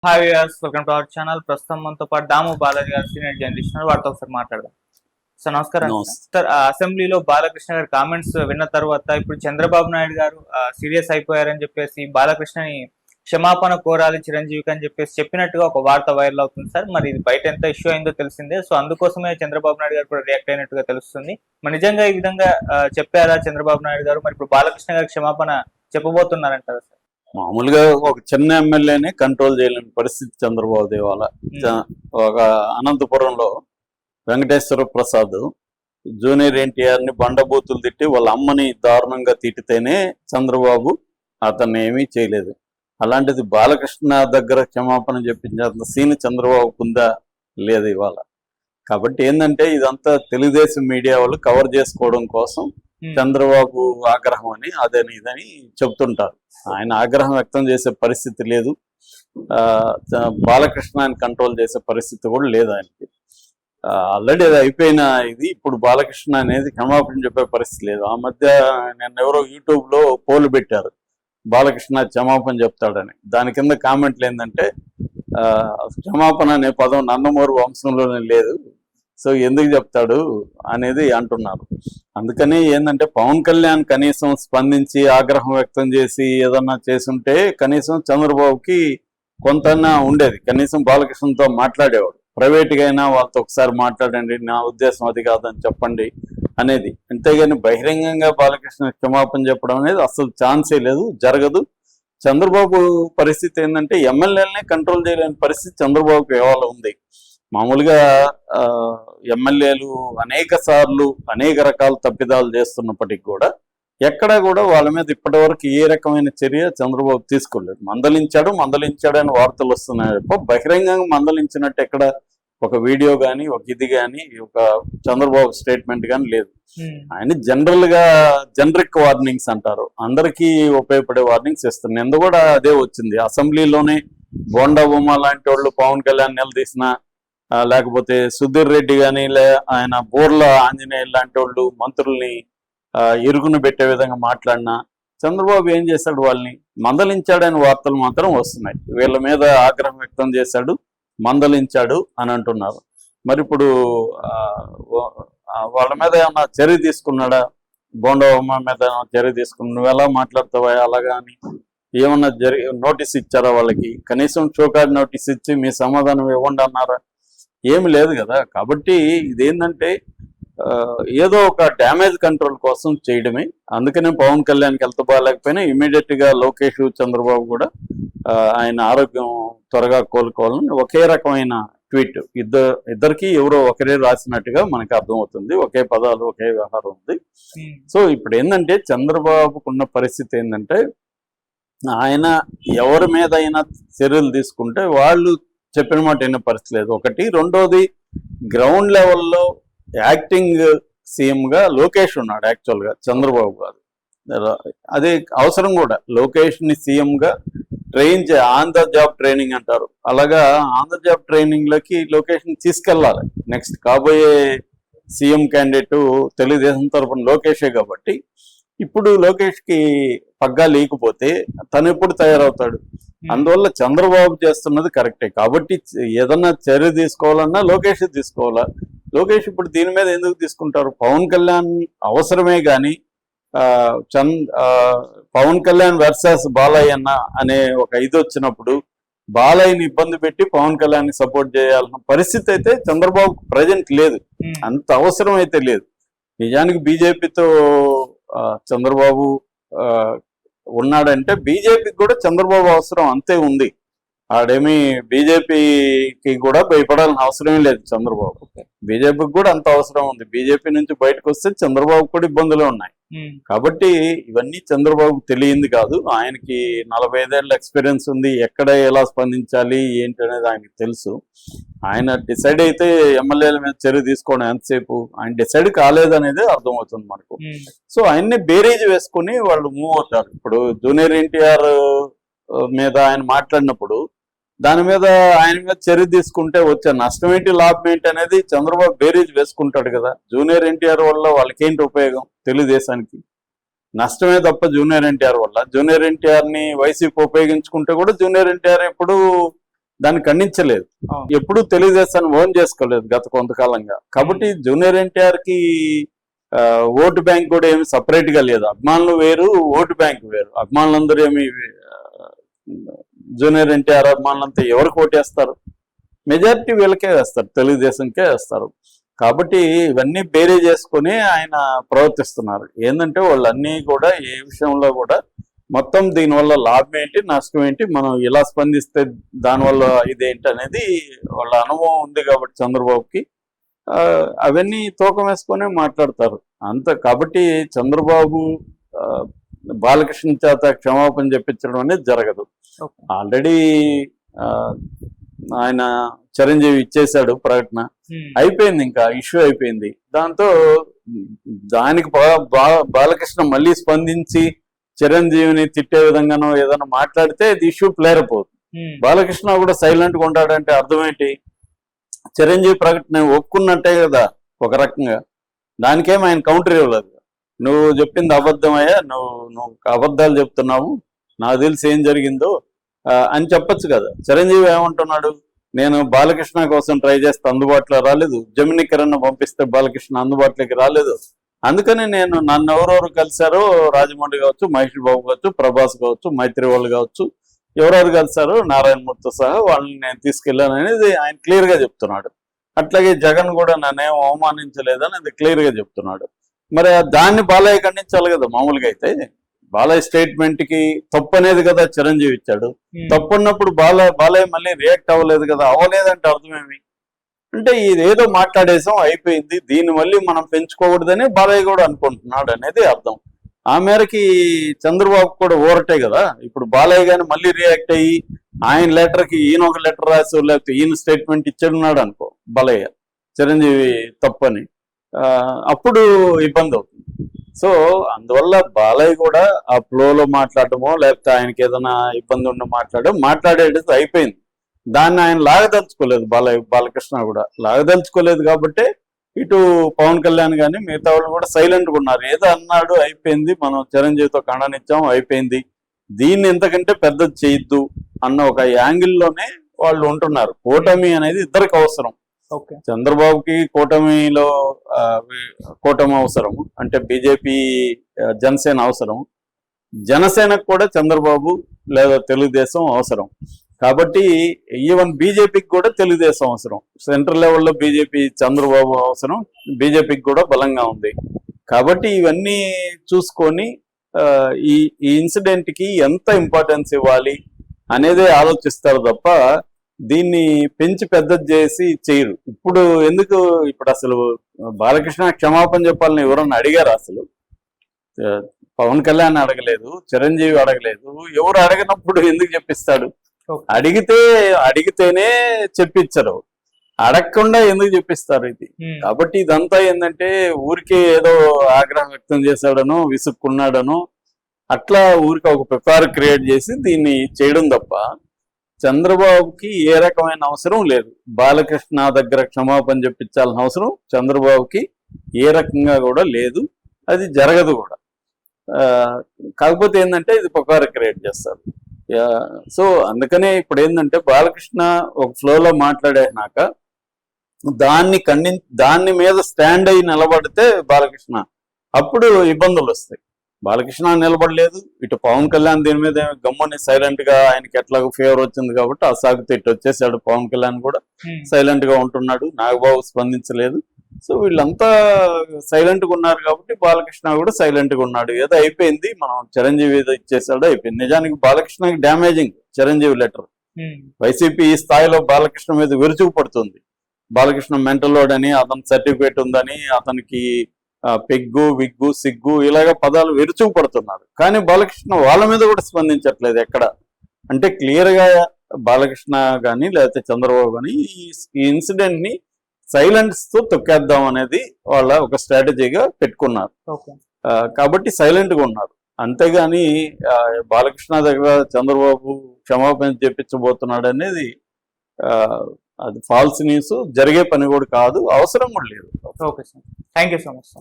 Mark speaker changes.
Speaker 1: Hi viewers, welcome to our channel. ప్రస్తుతం మనతో పాటు దాము బాలాజీ గారు సీనియర్ జర్నలిస్ట్ వారితో ఒకసారి మాట్లాడదాం. సార్ నమస్కారం.
Speaker 2: నమస్తే.
Speaker 1: సార్ అసెంబ్లీలో బాలకృష్ణ గారి కామెంట్స్ విన్న తర్వాత ఇప్పుడు చంద్రబాబు నాయుడు గారు సీరియస్ అయిపోయారని చెప్పేసి బాలకృష్ణని క్షమాపణ కోరాలి చిరంజీవికి అని చెప్పేసి చెప్పినట్టుగా ఒక వార్త వైరల్ అవుతుంది సార్. మరి ఇది బయట ఎంత ఇష్యూ అయిందో తెలిసిందే. సో అందుకోసమే చంద్రబాబు నాయుడు గారు కూడా రియాక్ట్ అయినట్టుగా తెలుస్తుంది. మరి నిజంగా ఈ విధంగా చెప్పారా చంద్రబాబు నాయుడు గారు? మరి ఇప్పుడు బాలకృష్ణ గారికి క్షమాపణ చెప్పబోతున్నారంటారా సార్?
Speaker 2: మామూలుగా ఒక చిన్న ఎమ్మెల్యేని కంట్రోల్ చేయలేని పరిస్థితి చంద్రబాబు దేవాల. ఒక అనంతపురంలో వెంకటేశ్వర ప్రసాద్ జూనియర్ ఎన్టీఆర్ ని బండబూతులు తిట్టి వాళ్ళ అమ్మని దారుణంగా తిట్టితేనే చంద్రబాబు అతన్ని ఏమీ చేయలేదు. అలాంటిది బాలకృష్ణ దగ్గర క్షమాపణ చెప్పించేంత సీన్ చంద్రబాబు ఉందా? లేదు ఇవాళ. కాబట్టి ఏంటంటే ఇదంతా తెలుగుదేశం మీడియా వాళ్ళు కవర్ చేసుకోవడం కోసం చంద్రబాబు ఆగ్రహం అని అదని ఇదని చెప్తుంటారు. ఆయన ఆగ్రహం వ్యక్తం చేసే పరిస్థితి లేదు. బాలకృష్ణని కంట్రోల్ చేసే పరిస్థితి కూడా లేదు ఆయనకి. ఆల్రెడీ అది అయిపోయిన ఇది. ఇప్పుడు బాలకృష్ణ అనేది క్షమాపణ చెప్పే పరిస్థితి లేదు. ఆ మధ్య నేను ఎవరో యూట్యూబ్ లో పోలు పెట్టారు, బాలకృష్ణ క్షమాపణ చెప్తాడని. దాని కింద కామెంట్లు ఏంటంటే క్షమాపణ అనే పదం నందమూరి వంశంలోనే లేదు, సో ఎందుకు చెప్తాడు అనేది అంటున్నారు. అందుకని ఏంటంటే పవన్ కళ్యాణ్ కనీసం స్పందించి ఆగ్రహం వ్యక్తం చేసి ఏదన్నా చేసుంటే కనీసం చంద్రబాబుకి కొంతన్నా ఉండేది. కనీసం బాలకృష్ణతో మాట్లాడేవాడు. ప్రైవేట్గా అయినా వాళ్ళతో ఒకసారి మాట్లాడండి, నా ఉద్దేశం అది కాదని చెప్పండి అనేది. అంతేగాని బహిరంగంగా బాలకృష్ణ క్షమాపణ చెప్పడం అనేది అసలు ఛాన్సే లేదు, జరగదు. చంద్రబాబు పరిస్థితి ఏంటంటే ఎమ్మెల్యేలనే కంట్రోల్ చేయలేని పరిస్థితి చంద్రబాబుకి ఇవాళ ఉంది. మామూలుగా ఎమ్మెల్యేలు అనేక సార్లు అనేక రకాల తప్పిదాలు చేస్తున్నప్పటికీ కూడా ఎక్కడా కూడా వాళ్ళ మీద ఇప్పటి వరకు ఏ రకమైన చర్య చంద్రబాబు తీసుకోలేదు. మందలించాడు అని వార్తలు వస్తున్నాయి. బహిరంగంగా మందలించినట్టు ఎక్కడ ఒక వీడియో కానీ ఒక ఇది కానీ ఒక చంద్రబాబు స్టేట్మెంట్ కానీ లేదు. ఆయన జనరిక్ వార్నింగ్స్ అంటారు, అందరికీ ఉపయోగపడే వార్నింగ్స్ ఇస్తున్నారు. నిన్న కూడా అదే వచ్చింది. అసెంబ్లీలోనే బోండా బొమ్మ లాంటి వాళ్ళు పవన్ కళ్యాణ్ నిలదీసిన, లేకపోతే సుధీర్ రెడ్డి కానీ ఆయన బోర్ల ఆంజనేయులు లాంటి వాళ్ళు మంత్రుల్ని ఇరుగును పెట్టే విధంగా మాట్లాడినా చంద్రబాబు ఏం చేశాడు? వాళ్ళని మందలించాడని వార్తలు మాత్రం వస్తున్నాయి. వీళ్ళ మీద ఆగ్రహం వ్యక్తం చేశాడు, మందలించాడు అని అంటున్నారు. మరి ఇప్పుడు వాళ్ళ మీద ఏమన్నా చర్య తీసుకున్నాడా? బోండవమ్మ మీద చర్య తీసుకున్నా? నువ్వు ఎలా మాట్లాడతావా అలాగా అని ఏమన్నా నోటీస్ ఇచ్చారా వాళ్ళకి? కనీసం షోకార్డ్ నోటీస్ ఇచ్చి మీ సమాధానం ఇవ్వండి అన్నారా? ఏమి లేదు కదా. కాబట్టి ఇదేంటంటే ఏదో ఒక డ్యామేజ్ కంట్రోల్ కోసం చేయడమే. అందుకనే పవన్ కళ్యాణ్కి హెల్త్ బాగాలేకపోయినా ఇమీడియట్ గా లోకేష్, చంద్రబాబు కూడా ఆయన ఆరోగ్యం త్వరగా కోలుకోవాలని ఒకే రకమైన ట్వీట్ ఇద్దరికి ఎవరో ఒకరే రాసినట్టుగా మనకు అర్థమవుతుంది. ఒకే పదాలు, ఒకే వ్యవహారం ఉంది. సో ఇప్పుడు ఏంటంటే చంద్రబాబుకున్న పరిస్థితి ఏంటంటే ఆయన ఎవరి మీద అయినా చర్యలు తీసుకుంటే వాళ్ళు చెప్పిన మాట అయిన పరిస్థితి లేదు. ఒకటి. రెండోది, గ్రౌండ్ లెవెల్లో యాక్టింగ్ సీఎం గా లోకేష్ ఉన్నాడు, యాక్చువల్ గా చంద్రబాబు కాదు. అదే అవసరం కూడా. లోకేష్ ని సీఎం గా train on the job training అంటారు, అలాగా ఆన్ ద జాబ్ ట్రైనింగ్ లోకి లోకేష్ ని తీసుకెళ్లాలి. నెక్స్ట్ కాబోయే సీఎం క్యాండిడేట్ తెలుగుదేశం తరఫున లోకేషే కాబట్టి ఇప్పుడు లోకేష్ కి పగ్గా లేకపోతే తను ఎప్పుడు తయారవుతాడు? అందువల్ల చంద్రబాబు చేస్తున్నది కరెక్టే. కాబట్టి ఏదన్నా చర్య తీసుకోవాలన్నా లోకేష్ తీసుకోవాలా. లోకేష్ ఇప్పుడు దీని మీద ఎందుకు తీసుకుంటారు? పవన్ కళ్యాణ్ అవసరమే కానీ పవన్ కళ్యాణ్ వర్సెస్ బాలయ్య అన్న అనే ఒక ఇది వచ్చినప్పుడు బాలయ్యని ఇబ్బంది పెట్టి పవన్ కళ్యాణ్ ని సపోర్ట్ చేయాలన్న పరిస్థితి అయితే చంద్రబాబు ప్రజెంట్ లేదు. అంత అవసరం అయితే లేదు. నిజానికి బీజేపీతో చంద్రబాబు ఉన్నాడంటే బీజేపీకి కూడా చంద్రబాబు అవసరం అంతే ఉంది. ఆడేమి బీజేపీకి కూడా భయపడాల్సిన అవసరమే లేదు చంద్రబాబు. బీజేపీకి కూడా అంత అవసరం ఉంది. బీజేపీ నుంచి బయటకు వస్తే చంద్రబాబు కూడా ఇబ్బందులు ఉన్నాయి. కాబట్టి ఇవన్నీ చంద్రబాబుకు తెలియంది కాదు. ఆయనకి 45 ఏళ్ళ ఎక్స్పీరియన్స్ ఉంది. ఎక్కడ ఎలా స్పందించాలి ఏంటి అనేది ఆయనకి తెలుసు. ఆయన డిసైడ్ అయితే ఎమ్మెల్యేల మీద చర్య తీసుకోవడం ఎంతసేపు, ఆయన డిసైడ్ కాలేదనేది అర్థమవుతుంది మనకు. సో ఆయన్ని బేరీజ్ వేసుకుని వాళ్ళు మూవ్ అవుతారు. ఇప్పుడు జూనియర్ ఎన్టీఆర్ మీద ఆయన మాట్లాడినప్పుడు దాని మీద ఆయన మీద చర్య తీసుకుంటే వచ్చే నష్టం ఏంటి, లాభం ఏంటి అనేది చంద్రబాబు బేరీజ్ వేసుకుంటాడు కదా. జూనియర్ ఎన్టీఆర్ వల్ల వాళ్ళకేంటి ఉపయోగం? తెలుగుదేశానికి నష్టమే తప్ప జూనియర్ ఎన్టీఆర్ వల్ల. జూనియర్ ఎన్టీఆర్ ని వైసీపీ ఉపయోగించుకుంటే కూడా జూనియర్ ఎన్టీఆర్ ఎప్పుడు దాన్ని ఖండించలేదు.
Speaker 1: అవును.
Speaker 2: ఎప్పుడూ తెలుగుదేశాన్ని ఓన్ చేసుకోలేదు గత కొంతకాలంగా. కాబట్టి జూనియర్ ఎన్టీఆర్ కి ఓటు బ్యాంక్ కూడా ఏమి సపరేట్ గా లేదు. అభిమానులు వేరు, ఓటు బ్యాంక్ వేరు. అభిమానులందరూ ఏమి జూనియర్ ఎన్టీఆర్ అభిమానులంతా ఎవరికి ఓటేస్తారు? మెజారిటీ వీళ్ళకే వేస్తారు, తెలుగుదేశంకే వేస్తారు. కాబట్టి ఇవన్నీ బేరీ చేసుకుని ఆయన ప్రవర్తిస్తున్నారు. ఏంటంటే వాళ్ళన్నీ కూడా ఏ విషయంలో కూడా మొత్తం దీనివల్ల లాభం ఏంటి, నష్టం ఏంటి, మనం ఇలా స్పందిస్తే దానివల్ల ఇదేంటి అనేది వాళ్ళ అనుభవం ఉంది కాబట్టి చంద్రబాబుకి అవన్నీ తూకం వేసుకొని మాట్లాడతారు అంత. కాబట్టి చంద్రబాబు బాలకృష్ణ చేత క్షమాపణ చెప్పించడం అనేది జరగదు. ఆల్రెడీ ఆయన చిరంజీవి ఇచ్చేశాడు ప్రకటన, అయిపోయింది, ఇంకా ఇష్యూ అయిపోయింది. దానికి బాలకృష్ణ మళ్ళీ స్పందించి చిరంజీవిని తిట్టే విధంగానో ఏదైనా మాట్లాడితే ఇది ఇష్యూ ప్లేర్ అయిపోతుంది. బాలకృష్ణ కూడా సైలెంట్ గా ఉంటాడంటే అర్థం ఏంటి? చిరంజీవి ప్రకటన ఒప్పుకున్నట్టే కదా ఒక రకంగా. దానికేం ఆయన కౌంటర్ ఇవ్వలేదు. నువ్వు చెప్పింది అబద్ధమయ్యా, నువ్వు అబద్ధాలు చెప్తున్నావు, నాకు తెలిసి ఏం జరిగిందో అని చెప్పొచ్చు కదా. చిరంజీవి ఏమంటున్నాడు? నేను బాలకృష్ణ కోసం ట్రై చేస్తే అందుబాటులో రాలేదు, జమిని కిరణ్ పంపిస్తే బాలకృష్ణ అందుబాటులోకి రాలేదు, అందుకని నన్ను ఎవరెవరు కలిశారో, రాజమౌళి కావచ్చు, మహేష్ బాబు కావచ్చు, ప్రభాస్ కావచ్చు, మైత్రి వాళ్ళు కావచ్చు, ఎవరెవరు కలిశారో నారాయణమూర్తితో సహా వాళ్ళని నేను తీసుకెళ్ళాను అనేది ఆయన క్లియర్ గా చెప్తున్నాడు. అట్లాగే జగన్ కూడా నన్నేం అవమానించలేదని అది క్లియర్ గా చెప్తున్నాడు. మరి దాన్ని బాలయ్య ఖండించాలి కదా. మామూలుగా అయితే బాలయ్య స్టేట్మెంట్ కి తప్పు అనేది కదా చిరంజీవి ఇచ్చాడు. తప్పు ఉన్నప్పుడు బాలయ్య మళ్ళీ రియాక్ట్ అవ్వలేదు కదా. అవ్వలేదంటే అర్థమేమి? అంటే ఇదేదో మాట్లాడేసాం, అయిపోయింది, దీన్ని మళ్ళీ మనం పెంచుకోకూడదని బాలయ్య కూడా అనుకుంటున్నాడు అనేది అర్థం. ఆ మేరకి చంద్రబాబు కూడా ఊరటే కదా. ఇప్పుడు బాలయ్య గాని మళ్ళీ రియాక్ట్ అయ్యి ఆయన లెటర్కి ఈయన ఒక లెటర్ రాసి లేకపోతే ఈయన స్టేట్మెంట్ ఇచ్చాడున్నాడు అనుకో బాలయ్య చిరంజీవి తప్పని, అప్పుడు ఇబ్బంది అవుతుంది. సో అందువల్ల బాలయ్య కూడా ఆ ఫ్లోలో మాట్లాడటమో లేకపోతే ఆయనకి ఏదైనా ఇబ్బంది ఉండి మాట్లాడేది అయిపోయింది. దాన్ని ఆయన లాగదలుచుకోలేదు. బాలకృష్ణ కూడా లాగదలుచుకోలేదు కాబట్టి ఇటు పవన్ కళ్యాణ్ కానీ మిగతా వాళ్ళు కూడా సైలెంట్గా ఉన్నారు. ఏదో అన్నాడు, అయిపోయింది, మనం చిరంజీవితో ఖండనిచ్చాం, అయిపోయింది, దీన్ని ఎంతకంటే పెద్దది చేయొద్దు అన్న ఒక యాంగిల్లోనే వాళ్ళు ఉంటున్నారు. కూటమి అనేది ఇద్దరికి అవసరం. చంద్రబాబుకి కూటమి అవసరం, అంటే బీజేపీ జనసేన అవసరం, జనసేనకు కూడా చంద్రబాబు లేదా తెలుగుదేశం అవసరం. కాబట్టి ఈవెన్ బీజేపీకి కూడా తెలుగుదేశం అవసరం. సెంట్రల్ లెవెల్లో బీజేపీ చంద్రబాబు అవసరం, బీజేపీకి కూడా బలంగా ఉంది. కాబట్టి ఇవన్నీ చూసుకొని ఈ ఇన్సిడెంట్ కి ఎంత ఇంపార్టెన్స్ ఇవ్వాలి అనేదే ఆలోచిస్తారు తప్ప దీన్ని పెంచి పెద్దది చేసి చేయరు. ఇప్పుడు అసలు బాలకృష్ణ క్షమాపణ చెప్పాలని ఎవరన్నా అడిగారు? అసలు పవన్ కళ్యాణ్ అడగలేదు, చిరంజీవి అడగలేదు. ఎవరు అడగనప్పుడు ఎందుకు చెప్పిస్తాడు? అడిగితేనే చెప్పించరు, అడగకుండా ఎందుకు చెప్పిస్తారు ఇది? కాబట్టి ఇదంతా ఏంటంటే ఊరికే ఏదో ఆగ్రహం వ్యక్తం చేశాడనో విసుక్కున్నాడనో అట్లా ఊరికి ఒక పెపార్ క్రియేట్ చేసి దీన్ని చేయడం తప్ప చంద్రబాబుకి ఏ రకమైన అవసరం లేదు. బాలకృష్ణ దగ్గర క్షమాపణ చెప్పించాల్సిన అవసరం చంద్రబాబుకి ఏ రకంగా కూడా లేదు, అది జరగదు కూడా. కాకపోతే ఏంటంటే ఇది పెపార్ క్రియేట్ చేస్తారు. సో అందుకనే ఇప్పుడు ఏంటంటే బాలకృష్ణ ఒక ఫ్లోలో మాట్లాడాక దాన్ని మీద స్టాండ్ అయ్యి నిలబడితే బాలకృష్ణ అప్పుడు ఇబ్బందులు వస్తాయి. బాలకృష్ణ నిలబడలేదు, ఇటు పవన్ కళ్యాణ్ దీని మీద గమ్ముని సైలెంట్ గా, ఆయనకి ఎట్లాగో ఫేవర్ వచ్చింది కాబట్టి ఆ సాగుతో ఇటు వచ్చేసాడు. పవన్ కళ్యాణ్ కూడా సైలెంట్ గా ఉంటున్నాడు, నాగబాబు స్పందించలేదు. సో వీళ్ళంతా సైలెంట్ గా ఉన్నారు కాబట్టి బాలకృష్ణ కూడా సైలెంట్ గా ఉన్నాడు. ఏదో అయిపోయింది, మనం చిరంజీవి ఏదో ఇచ్చేసాడో అయిపోయింది. నిజానికి బాలకృష్ణకి డ్యామేజింగ్ చిరంజీవి లెటర్. వైసీపీ ఈ స్థాయిలో బాలకృష్ణ మీద విరుచుకుపడుతుంది. బాలకృష్ణ మెంటల్ లోడ్ అని, అతని సర్టిఫికేట్ ఉందని, అతనికి పెగ్గు, విగ్గు, సిగ్గు ఇలాగ పదాలు విరుచుకుపడుతున్నారు. కానీ బాలకృష్ణ వాళ్ళ మీద కూడా స్పందించట్లేదు ఎక్కడ. అంటే క్లియర్ గా బాలకృష్ణ కానీ లేకపోతే చంద్రబాబు కానీ ఈ ఇన్సిడెంట్ ని సైలెన్స్ తో తొక్కేద్దాం అనేది వాళ్ళ ఒక స్ట్రాటజీగా పెట్టుకున్నారు. కాబట్టి సైలెంట్ గా ఉన్నారు. అంతేగాని బాలకృష్ణ దగ్గర చంద్రబాబు క్షమాపణ చెప్పించబోతున్నాడు అనేది అది ఫాల్స్ న్యూస్, జరిగే పని కూడా కాదు, అవసరం కూడా లేదు.
Speaker 1: Okay sir, thank you so much sir.